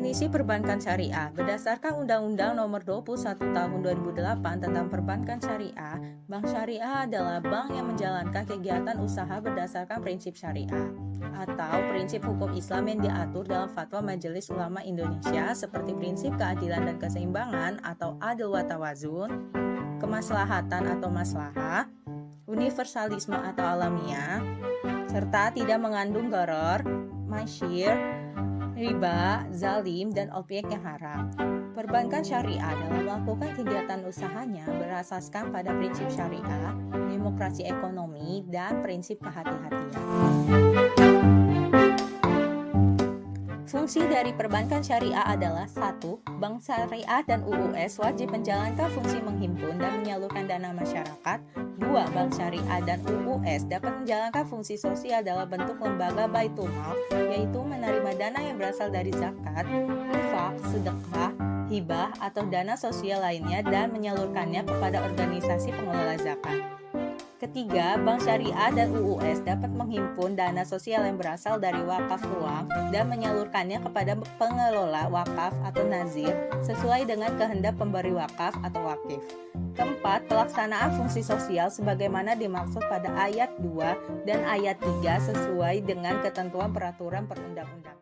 Definisi perbankan syariah berdasarkan Undang-Undang Nomor 21 Tahun 2008 tentang Perbankan Syariah, bank syariah adalah bank yang menjalankan kegiatan usaha berdasarkan prinsip syariah atau prinsip hukum Islam yang diatur dalam Fatwa Majelis Ulama Indonesia seperti prinsip keadilan dan keseimbangan atau adil wa tawazun, kemaslahatan atau maslahah, universalisme atau alamiah, serta tidak mengandung gharar, masyir, riba, zalim, dan objek yang haram. Perbankan syariah dalam melakukan kegiatan usahanya berasaskan pada prinsip syariah, demokrasi ekonomi, dan prinsip kehati-hatian. Fungsi dari perbankan syariah adalah 1. Bank syariah dan UUS wajib menjalankan fungsi menghimpun dan menyalurkan dana masyarakat. 2. Bank syariah dan UUS dapat menjalankan fungsi sosial dalam bentuk lembaga baitul mal, yaitu menerima dana yang berasal dari zakat, infak, sedekah, hibah, atau dana sosial lainnya dan menyalurkannya kepada organisasi pengelola zakat. Ketiga, bank syariah dan UUS dapat menghimpun dana sosial yang berasal dari wakaf uang dan menyalurkannya kepada pengelola wakaf atau nazir sesuai dengan kehendak pemberi wakaf atau wakif. Keempat, pelaksanaan fungsi sosial sebagaimana dimaksud pada ayat 2 dan ayat 3 sesuai dengan ketentuan peraturan perundang-undangan.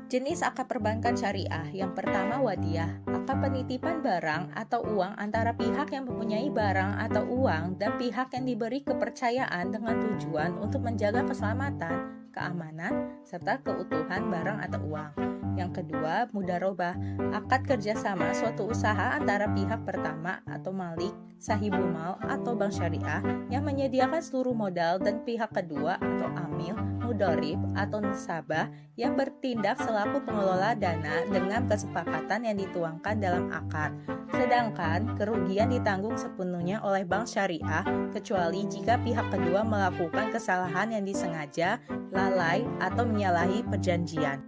Jenis akad perbankan syariah. Yang pertama, wadiyah, akad penitipan barang atau uang antara pihak yang mempunyai barang atau uang dan pihak yang diberi kepercayaan dengan tujuan untuk menjaga keselamatan, keamanan, serta keutuhan barang atau uang. Yang kedua, mudharabah, akad kerjasama suatu usaha antara pihak pertama atau malik, sahibul mal atau bank syariah yang menyediakan seluruh modal dan pihak kedua atau amil, mudharib atau nasabah yang bertindak selaku pengelola dana dengan kesepakatan yang dituangkan dalam akad. Sedangkan kerugian ditanggung sepenuhnya oleh bank syariah kecuali jika pihak kedua melakukan kesalahan yang disengaja, lalai, atau menyalahi perjanjian.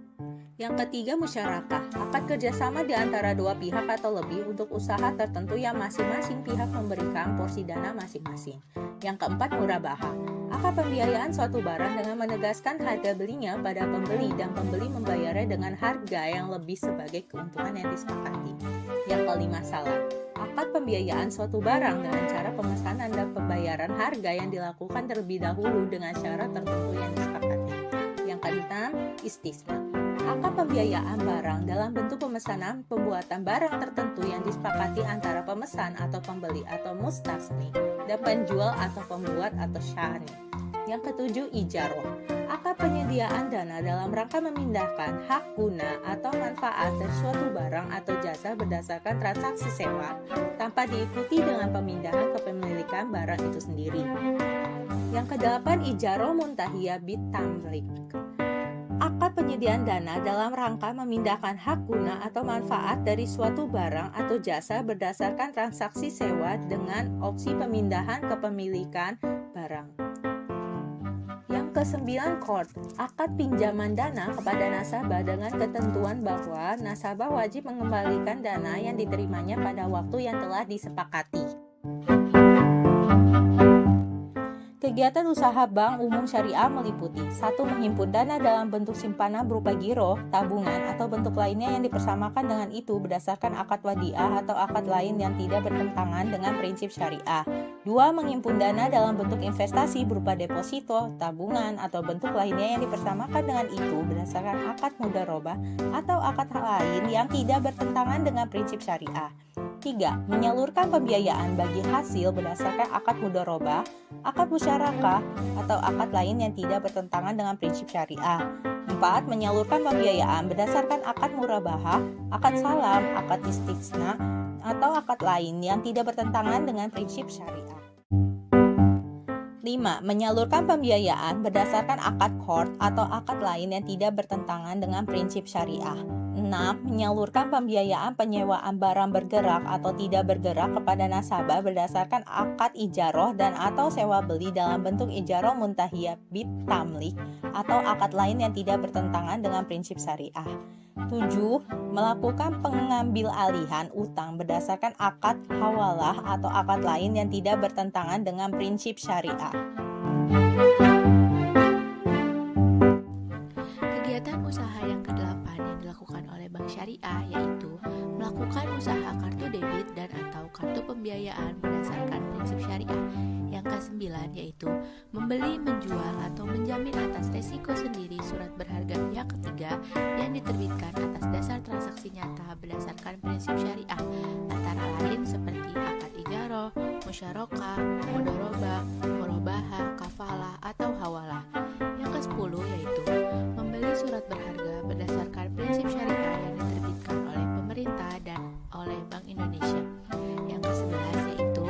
Yang ketiga, musyarakah, akad kerjasama di antara dua pihak atau lebih untuk usaha tertentu yang masing-masing pihak memberikan porsi dana masing-masing. Yang keempat, murabahah, akad pembiayaan suatu barang dengan menegaskan harga belinya pada pembeli dan pembeli membayarnya dengan harga yang lebih sebagai keuntungan yang disepakati. Yang kelima, salam, akad pembiayaan suatu barang dengan cara pemesanan dan pembayaran harga yang dilakukan terlebih dahulu dengan syarat tertentu yang disepakati. Yang keenam, istisna, akad pembiayaan barang dalam bentuk pemesanan pembuatan barang tertentu yang disepakati antara pemesan atau pembeli atau mustasni dan penjual atau pembuat atau syahni. Yang ketujuh, ijaroh, akad penyediaan dana dalam rangka memindahkan hak guna atau manfaat dari suatu barang atau jasa berdasarkan transaksi sewa tanpa diikuti dengan pemindahan kepemilikan barang itu sendiri. Yang kedelapan, ijaroh muntahiyah bit tamlik, akad penyediaan dana dalam rangka memindahkan hak guna atau manfaat dari suatu barang atau jasa berdasarkan transaksi sewa dengan opsi pemindahan kepemilikan barang. Yang kesembilan, qard, akad pinjaman dana kepada nasabah dengan ketentuan bahwa nasabah wajib mengembalikan dana yang diterimanya pada waktu yang telah disepakati. Kegiatan usaha bank umum syariah meliputi 1. Menghimpun dana dalam bentuk simpanan berupa giro, tabungan, atau bentuk lainnya yang dipersamakan dengan itu berdasarkan akad wadiah atau akad lain yang tidak bertentangan dengan prinsip syariah. 2. Menghimpun dana dalam bentuk investasi berupa deposito, tabungan, atau bentuk lainnya yang dipersamakan dengan itu berdasarkan akad mudharabah atau akad lain yang tidak bertentangan dengan prinsip syariah. 3. Menyalurkan pembiayaan bagi hasil berdasarkan akad mudharabah, akad musyarakah, atau akad lain yang tidak bertentangan dengan prinsip syariah. 4. Menyalurkan pembiayaan berdasarkan akad murabahah, akad salam, akad istisna, atau akad lain yang tidak bertentangan dengan prinsip syariah. 5. Menyalurkan pembiayaan berdasarkan akad qard atau akad lain yang tidak bertentangan dengan prinsip syariah. 6. Menyalurkan pembiayaan penyewaan barang bergerak atau tidak bergerak kepada nasabah berdasarkan akad ijaroh dan atau sewa beli dalam bentuk ijaroh muntahiyah bit tamlik atau akad lain yang tidak bertentangan dengan prinsip syariah. 7. Melakukan pengambil alihan utang berdasarkan akad hawalah atau akad lain yang tidak bertentangan dengan prinsip syariah. Kegiatan usaha yang ke-8 yang dilakukan yaitu membeli, menjual, atau menjamin atas resiko sendiri surat berharga pihak ketiga yang diterbitkan atas dasar transaksi nyata berdasarkan prinsip syariah, antara lain seperti akad ijaroh, musyarakah, mudharabah, murabahah, kafalah, atau hawalah. Yang ke-10 yaitu membeli surat berharga berdasarkan prinsip syariah yang diterbitkan oleh pemerintah dan oleh Bank Indonesia. Yang ke-11 yaitu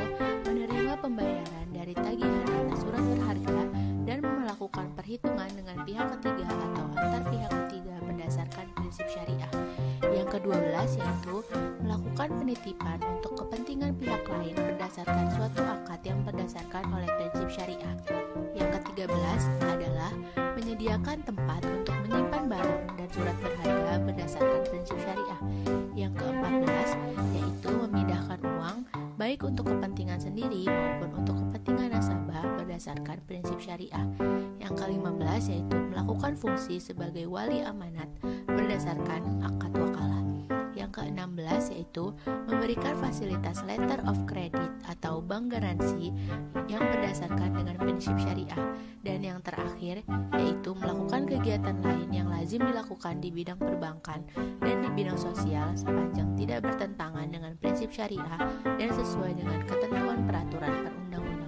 menerima pembayaran dari tagihan atas surat berharga dan melakukan perhitungan dengan pihak ketiga atau antar pihak ketiga berdasarkan prinsip syariah. Yang ke-12 yaitu melakukan penitipan untuk kepentingan pihak lain berdasarkan suatu akad yang berdasarkan oleh prinsip syariah. Yang ke-13 adalah menyediakan tempat untuk menyimpan barang dan surat berharga berdasarkan prinsip syariah. Yang ke-14 yaitu memindahkan uang baik untuk kepentingan sendiri maupun untuk kepentingan nasabah berdasarkan prinsip syariah. Yang ke-15 yaitu melakukan fungsi sebagai wali amanat berdasarkan akad wakalah. Yang ke-16 yaitu memberikan fasilitas letter of credit atau bank garansi yang berdasarkan dengan prinsip syariah. Dan yang terakhir yaitu melakukan kegiatan lain yang lazim dilakukan di bidang perbankan dan di bidang sosial sepanjang tidak bertentangan dengan prinsip syariah dan sesuai dengan ketentuan peraturan perundang-undangan.